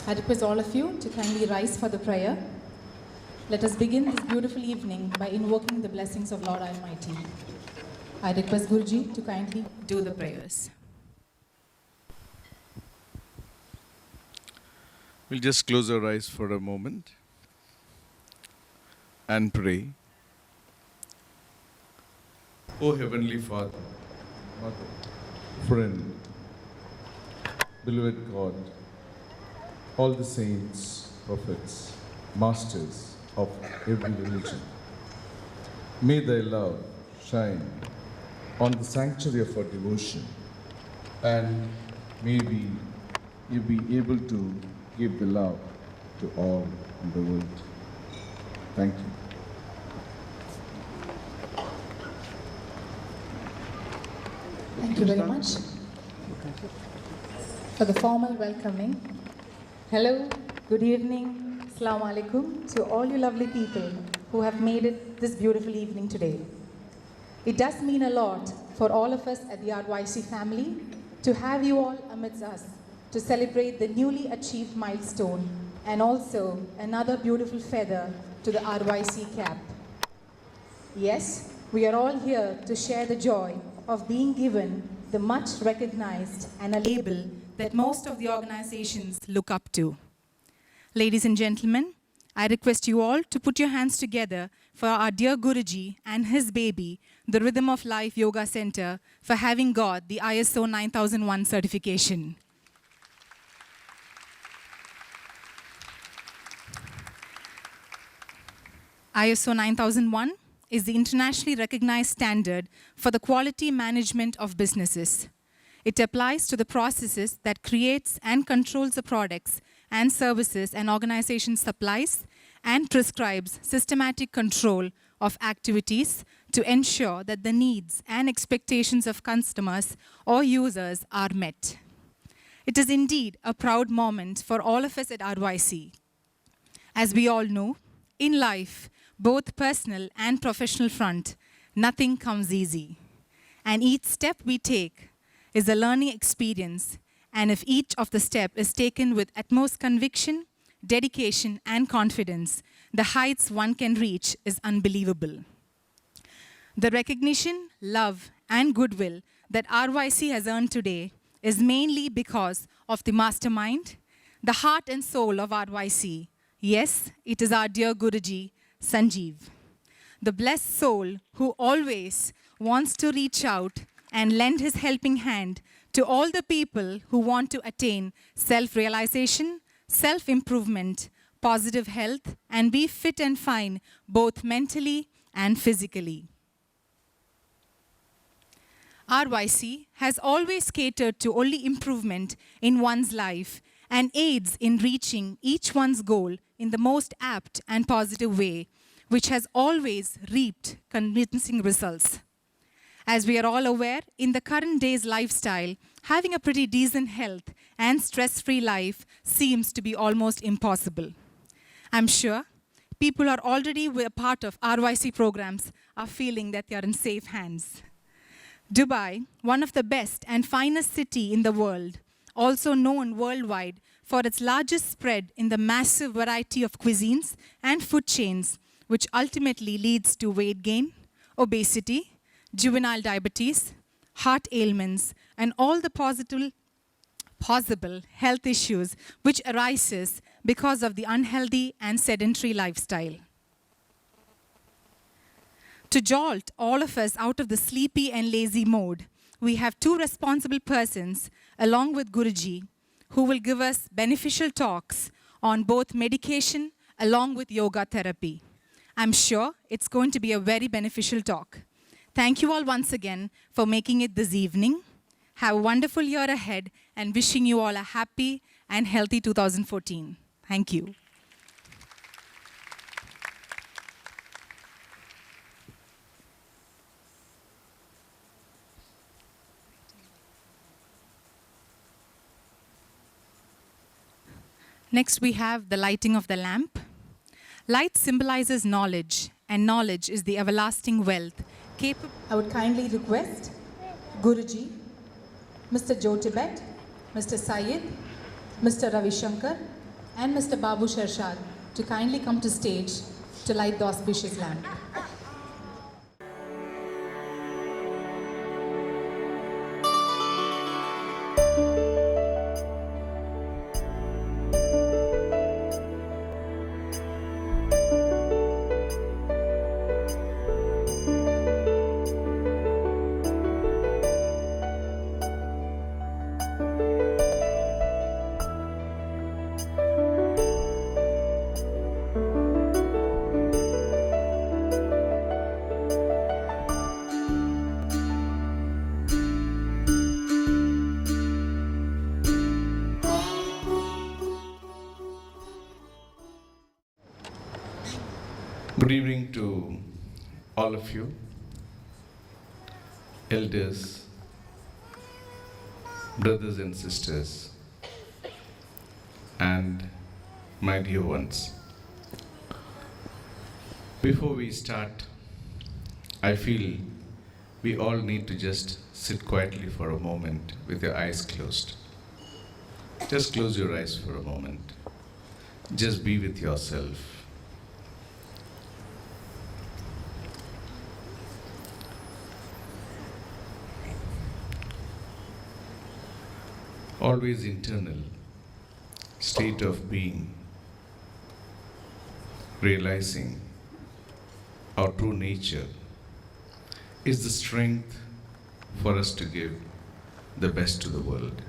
I request all of you to kindly rise for the prayer. Let us begin this beautiful evening by invoking the blessings of Lord Almighty. I request Guruji to kindly do the prayers. We'll just close our eyes for a moment and pray. O Heavenly Father, Mother, friend, beloved God, all the saints, prophets, masters of every religion, may thy love shine on the sanctuary of our devotion, and may you be able to give the love to all in the world. Thank you. Thank you very much for the formal welcoming. Hello, good evening, Assalamu alaikum to all you lovely people who have made it this beautiful evening today. It does mean a lot for all of us at the RYC family to have you all amidst us to celebrate the newly achieved milestone and also another beautiful feather to the RYC cap. Yes, we are all here to share the joy of being given the much recognized and a label that most of the organizations look up to. Ladies and gentlemen, I request you all to put your hands together for our dear Guruji and his baby, the Rhythm of Life Yoga Center, for having got the ISO 9001 certification. ISO 9001 is the internationally recognized standard for the quality management of businesses. It applies to the processes that creates and controls the products and services an organization supplies and prescribes systematic control of activities to ensure that the needs and expectations of customers or users are met. It is indeed a proud moment for all of us at RYC. As we all know, in life, both personal and professional front, nothing comes easy. And each step we take is a learning experience, and if each of the steps is taken with utmost conviction, dedication, and confidence, the heights one can reach is unbelievable. The recognition, love, and goodwill that RYC has earned today is mainly because of the mastermind, the heart and soul of RYC. Yes, it is our dear Guruji Sanjeev, the blessed soul who always wants to reach out and lend his helping hand to all the people who want to attain self-realization, self-improvement, positive health, and be fit and fine both mentally and physically. RYC has always catered to only improvement in one's life and aids in reaching each one's goal in the most apt and positive way, which has always reaped convincing results. As we are all aware, in the current day's lifestyle, having a pretty decent health and stress-free life seems to be almost impossible. I'm sure people who are already a part of RYC programs are feeling that they are in safe hands. Dubai, one of the best and finest city in the world, also known worldwide for its largest spread in the massive variety of cuisines and food chains, which ultimately leads to weight gain, obesity, juvenile diabetes, heart ailments, and all the possible health issues which arises because of the unhealthy and sedentary lifestyle. To jolt all of us out of the sleepy and lazy mode, we have two responsible persons along with Guruji who will give us beneficial talks on both medication along with yoga therapy. I'm sure it's going to be a very beneficial talk. Thank you all once again for making it this evening. Have a wonderful year ahead and wishing you all a happy and healthy 2014. Thank you. Next, we have the lighting of the lamp. Light symbolizes knowledge, and knowledge is the everlasting wealth. I would kindly request Guruji, Mr. Joe Tibet, Mr. Syed, Mr. Ravi Shankar, and Mr. Babu Sharshad to kindly come to stage to light the auspicious lamp. Good evening to all of you, elders, brothers and sisters, and my dear ones. Before we start, I feel we all need to just sit quietly for a moment with your eyes closed. Just close your eyes for a moment. Just be with yourself. Always internal state of being, realizing our true nature is the strength for us to give the best to the world.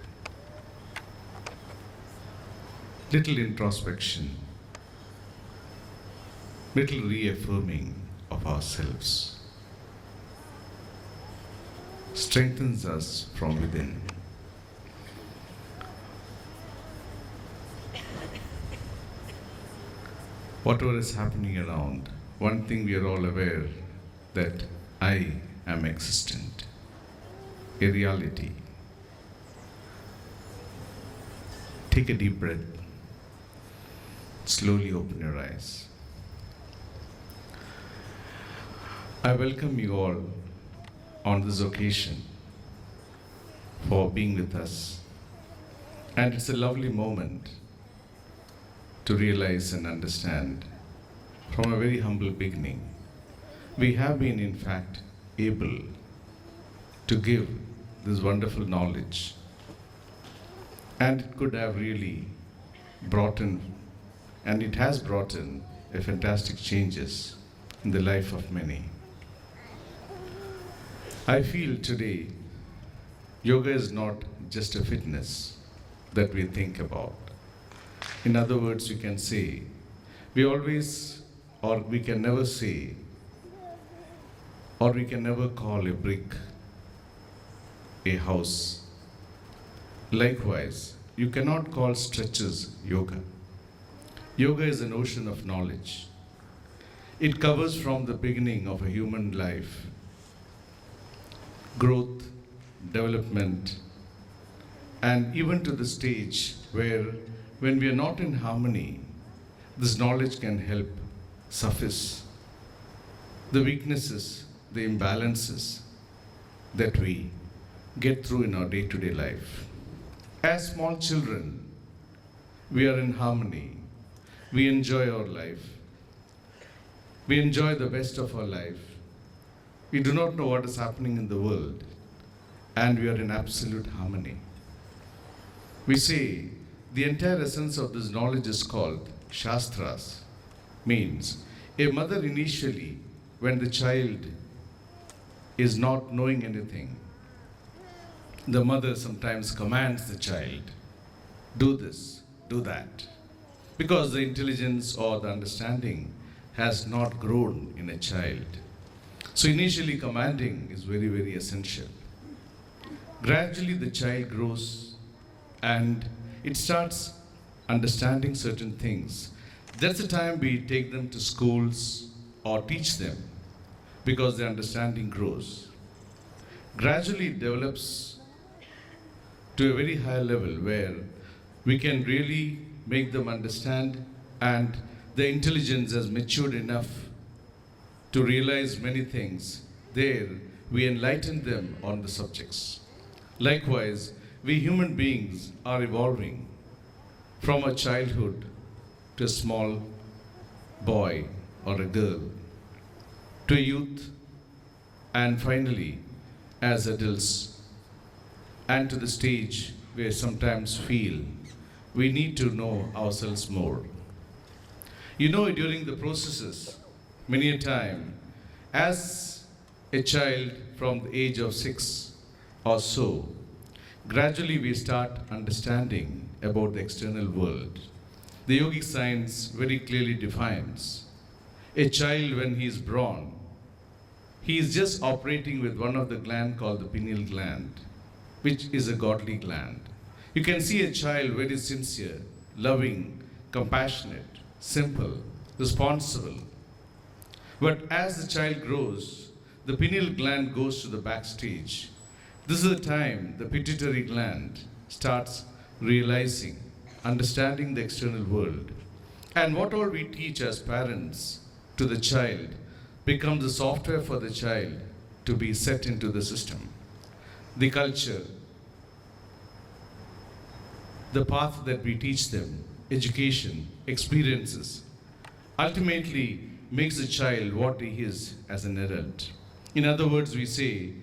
Little introspection, little reaffirming of ourselves strengthens us from within. Whatever is happening around, one thing we are all aware that I am existent, a reality. Take a deep breath. Slowly open your eyes. I welcome you all on this occasion for being with us. And it's a lovely moment to realize and understand from a very humble beginning, we have been in fact able to give this wonderful knowledge, and it could have really brought in, and it has brought in a fantastic changes in the life of many. I feel today yoga is not just a fitness that we think about. In other words, we can say, we always, or we can never say, or we can never call a brick a house. Likewise, you cannot call stretches yoga. Yoga is an ocean of knowledge. It covers from the beginning of a human life, growth, development, and even to the stage where when we are not in harmony, this knowledge can help suffice the weaknesses, the imbalances that we get through in our day-to-day life. As small children, we are in harmony. We enjoy our life. We enjoy the best of our life. We do not know what is happening in the world, and we are in absolute harmony. We say the entire essence of this knowledge is called Shastras, means a mother initially, when the child is not knowing anything, the mother sometimes commands the child, do this, do that, because the intelligence or the understanding has not grown in a child. So initially commanding is very, very essential. Gradually the child grows and it starts understanding certain things. That's the time we take them to schools or teach them, because their understanding grows. Gradually it develops to a very high level where we can really make them understand, and the intelligence has matured enough to realize many things. There we enlighten them on the subjects. Likewise, we human beings are evolving from our childhood to a small boy or a girl, to a youth, and finally, as adults, and to the stage where sometimes feel we need to know ourselves more. You know, during the processes, many a time, as a child from the age of 6 or so, gradually we start understanding about the external world. The yogic science very clearly defines a child when he is born, he is just operating with one of the gland called the pineal gland, which is a godly gland. You can see a child very sincere, loving, compassionate, simple, responsible. But as the child grows, the pineal gland goes to the backstage. This is the time the pituitary gland starts realizing, understanding the external world. And what all we teach as parents to the child becomes the software for the child to be set into the system. The culture, the path that we teach them, education, experiences, ultimately makes the child what he is as an adult. In other words, we say,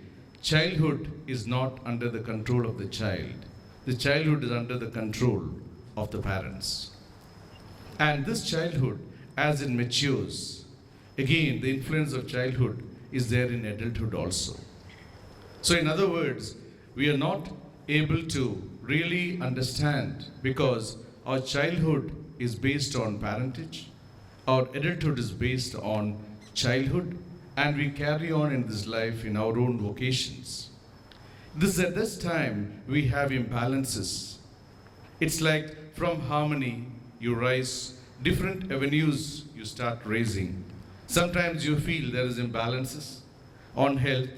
childhood is not under the control of the child. The childhood is under the control of the parents. And this childhood, as it matures, again, the influence of childhood is there in adulthood also. So in other words, we are not able to really understand because our childhood is based on parentage, our adulthood is based on childhood, and we carry on in this life in our own vocations. At this time, we have imbalances. It's like from harmony, you rise, different avenues you start raising. Sometimes you feel there is imbalances on health,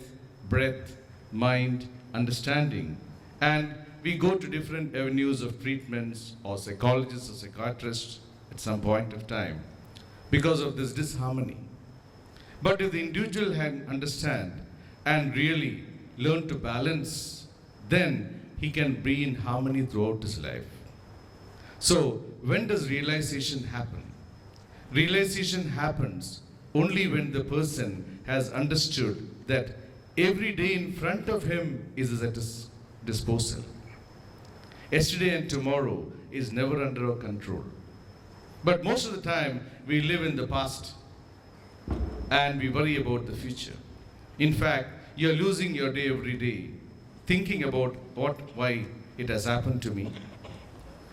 breath, mind, understanding, and we go to different avenues of treatments or psychologists or psychiatrists at some point of time because of this disharmony. But if the individual can understand and really learn to balance, then he can be in harmony throughout his life. So, when does realization happen? Realization happens only when the person has understood that every day in front of him is at his disposal. Yesterday and tomorrow is never under our control. But most of the time, we live in the past and we worry about the future. In fact, you're losing your day every day, thinking about why it has happened to me,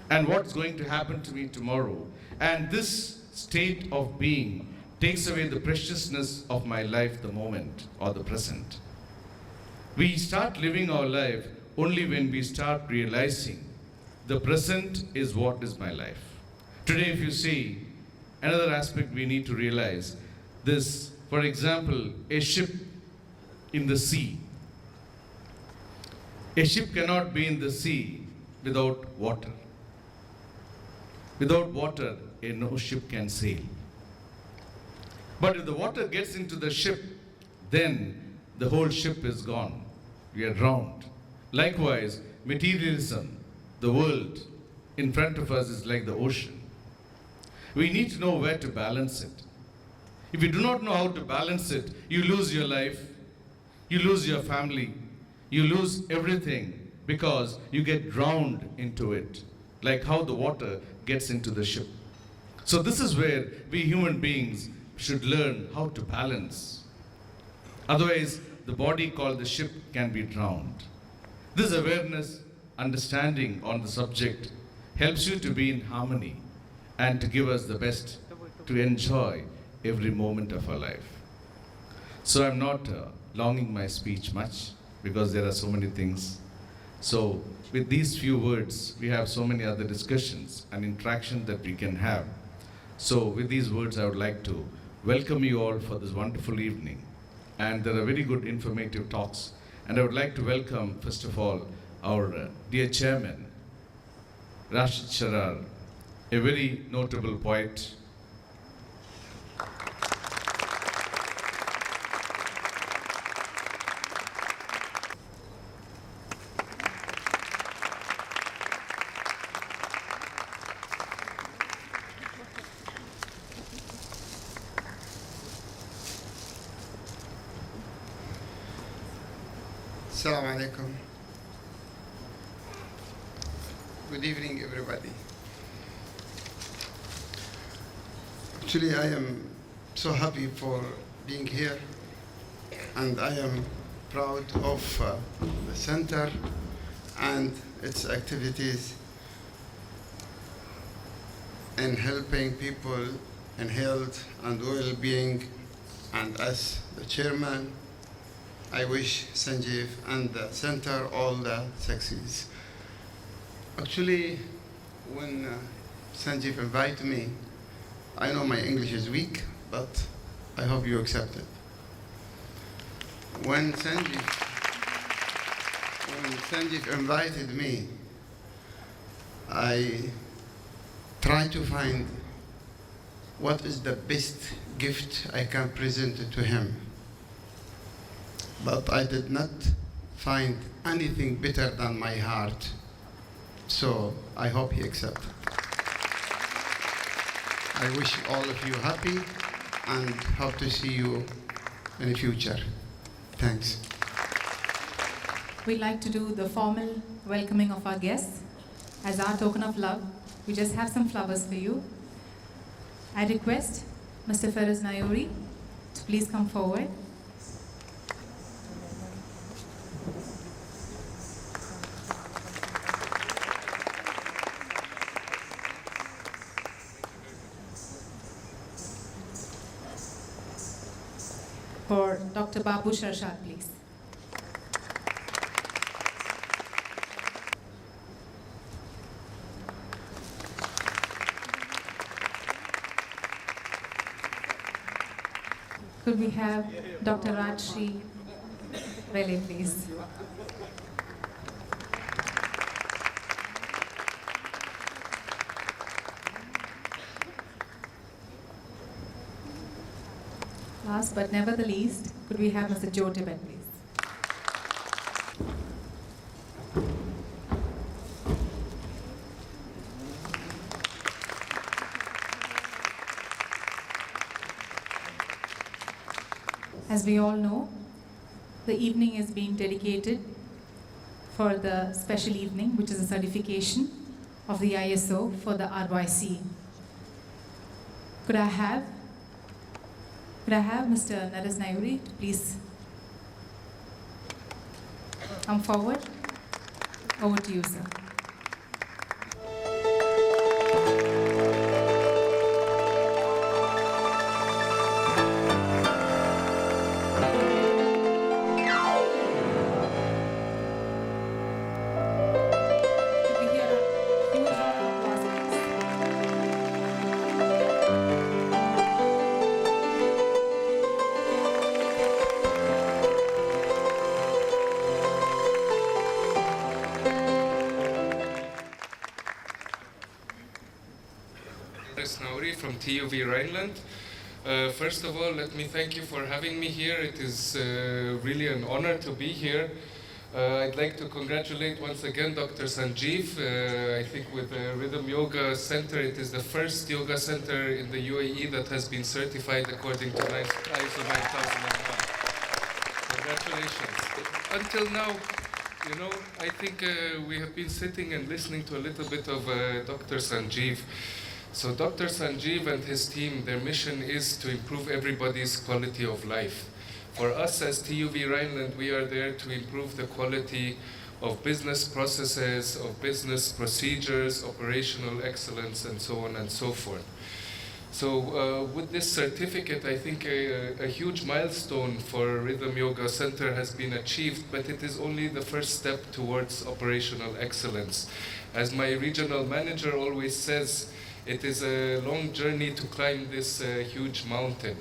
and what's going to happen to me tomorrow. And this state of being takes away the preciousness of my life, the moment or the present. We start living our life only when we start realizing the present is what is my life. Today, if you see, another aspect we need to realize this, for example, a ship in the sea. A ship cannot be in the sea without water. Without water, no ship can sail. But if the water gets into the ship, then the whole ship is gone. We are drowned. Likewise, materialism, the world in front of us is like the ocean. We need to know where to balance it. If you do not know how to balance it, you lose your life, you lose your family, you lose everything because you get drowned into it, like how the water gets into the ship. So this is where we human beings should learn how to balance. Otherwise, the body called the ship can be drowned. This awareness, understanding on the subject helps you to be in harmony and to give us the best to enjoy every moment of our life. So I'm not longing my speech much because there are so many things. So with these few words, we have so many other discussions and interaction that we can have. So with these words, I would like to welcome you all for this wonderful evening. And there are very good informative talks. And I would like to welcome, first of all, our dear chairman, Rashid Sharar, a very notable poet. Assalamu alaikum. Good evening, everybody. Actually, I am so happy for being here, and I am proud of the center and its activities in helping people in health and well-being. And as the chairman, I wish Sanjeev and the center all the success. Actually, when Sanjeev invited me, I know my English is weak, but I hope you accept it. When Sanjeev invited me, I tried to find what is the best gift I can present to him. But I did not find anything better than my heart. So I hope he accepts. I wish all of you happy and hope to see you in the future. Thanks. We'd like to do the formal welcoming of our guests. As our token of love, we just have some flowers for you. I request Mr. Feroz Nayuri to please come forward. For Dr. Babu Sharshad, please. Could we have Dr. Rajshri Rele, please? Last but never the least, could we have Mr. Joe Tibet, please? As we all know, the evening is being dedicated for the special evening, which is a certification of the ISO for the RYC. Could I have Mr. Naresh Nayuri to please come forward? Over to you, sir. From TUV Rhineland. First of all, let me thank you for having me here. It is really an honor to be here. I'd like to congratulate once again Dr. Sanjeev. I think with the Rhythm Yoga Center, it is the first yoga center in the UAE that has been certified according to ISO 9001. Congratulations. Until now, you know, I think we have been sitting and listening to a little bit of Dr. Sanjeev. So Dr. Sanjeev and his team, their mission is to improve everybody's quality of life. For us as TUV Rhineland, we are there to improve the quality of business processes, of business procedures, operational excellence, and so on and so forth. So with this certificate, I think a huge milestone for Rhythm Yoga Center has been achieved, but it is only the first step towards operational excellence. As my regional manager always says, it is a long journey to climb this huge mountain.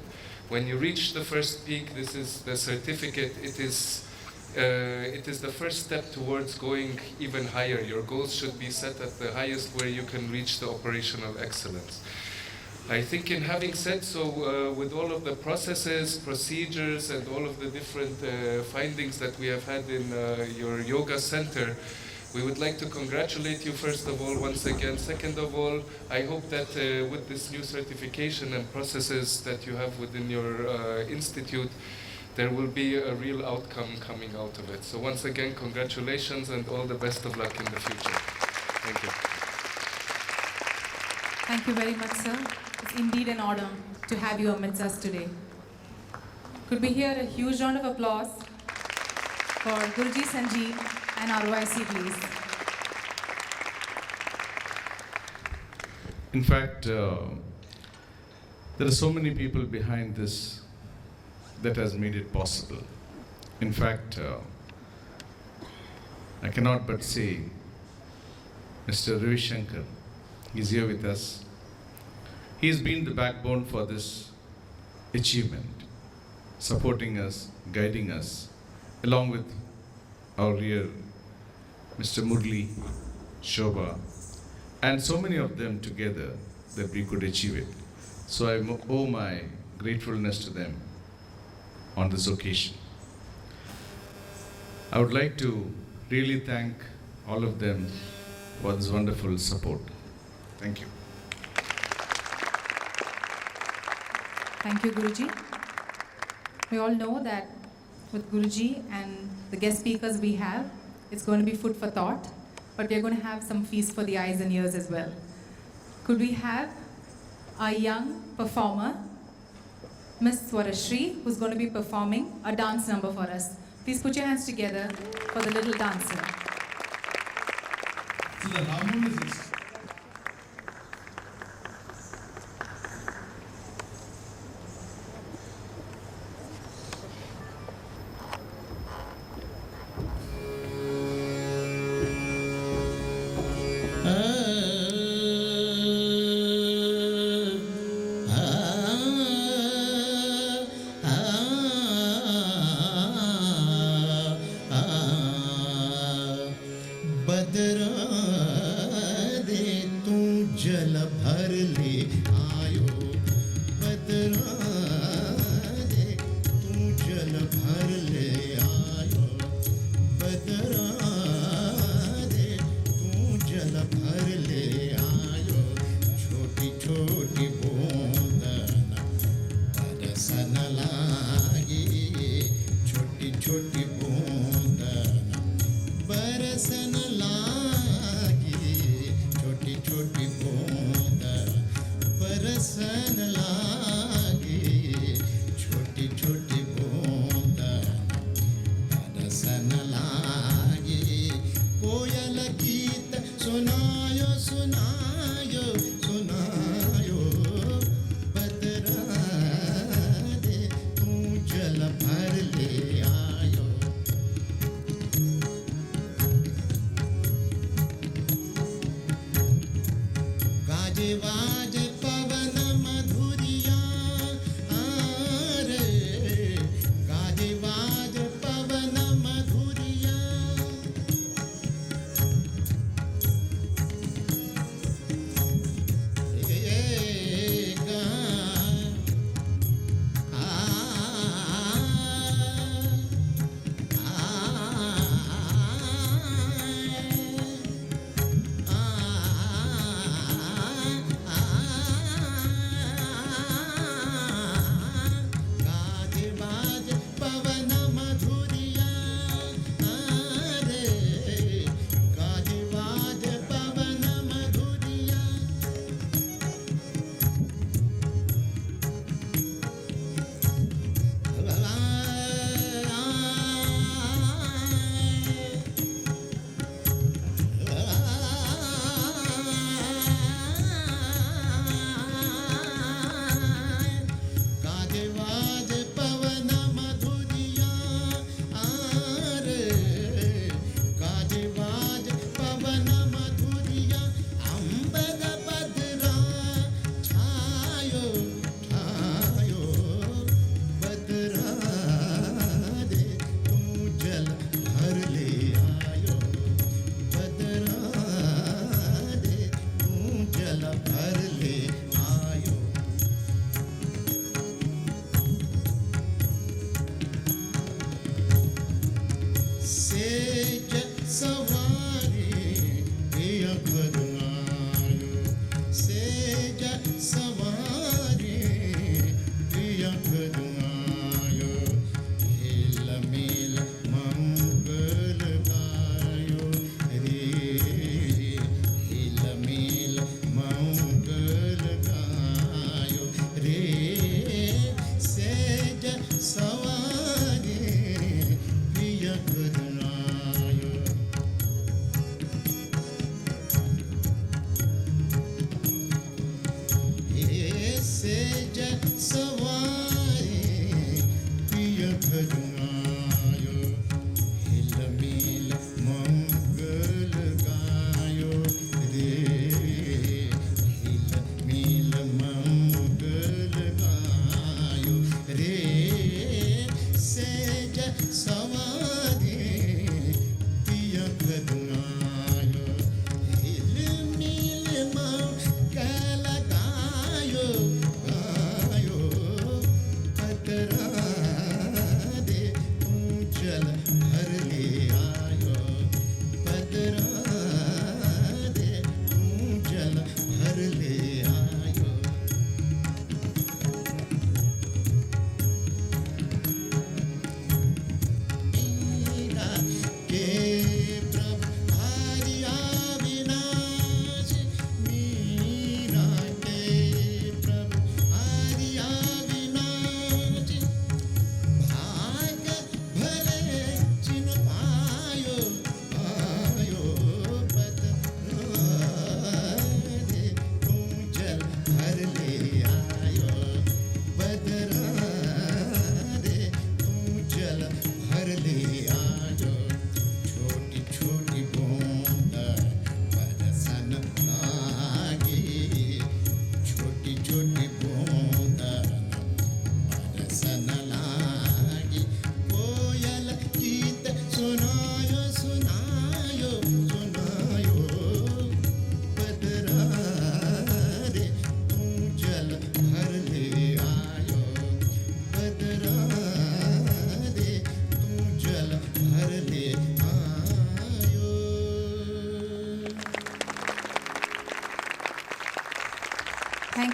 When you reach the first peak, this is the certificate. It is the first step towards going even higher. Your goals should be set at the highest where you can reach the operational excellence. I think in having said so, with all of the processes, procedures, and all of the different findings that we have had in your yoga center, we would like to congratulate you first of all, once again. Second of all, I hope that with this new certification and processes that you have within your institute, there will be a real outcome coming out of it. So once again, congratulations and all the best of luck in the future. Thank you. Thank you very much, sir. It's indeed an honor to have you amidst us today. Could we hear a huge round of applause for Guruji Sanjeev and ROIC, please? In fact, there are so many people behind this that has made it possible. In fact, I cannot but say, Mr. Ravi Shankar is here with us. He has been the backbone for this achievement, supporting us, guiding us, along with our rear Mr. Murli, Shobha, and so many of them together that we could achieve it. So I owe my gratefulness to them on this occasion. I would like to really thank all of them for this wonderful support. Thank you. Thank you, Guruji. We all know that with Guruji and the guest speakers we have, it's going to be food for thought, but we're going to have some feast for the eyes and ears as well. Could we have a young performer, Miss Swarashri, who's going to be performing a dance number for us. Please put your hands together for the little dancer. So the harmonies.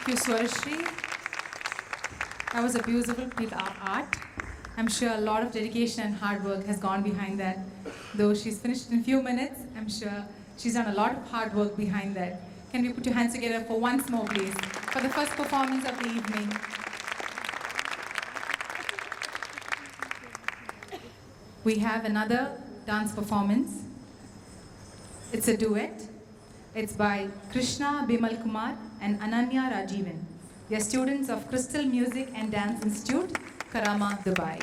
Thank you, Swarashri. That was a beautiful piece of art. I'm sure a lot of dedication and hard work has gone behind that. Though she's finished in a few minutes, I'm sure she's done a lot of hard work behind that. Can we put your hands together for once more, please, for the first performance of the evening. We have another dance performance. It's a duet. It's by Krishna Bimal Kumar and Ananya Rajivan. They are students of Crystal Music and Dance Institute, Karama, Dubai.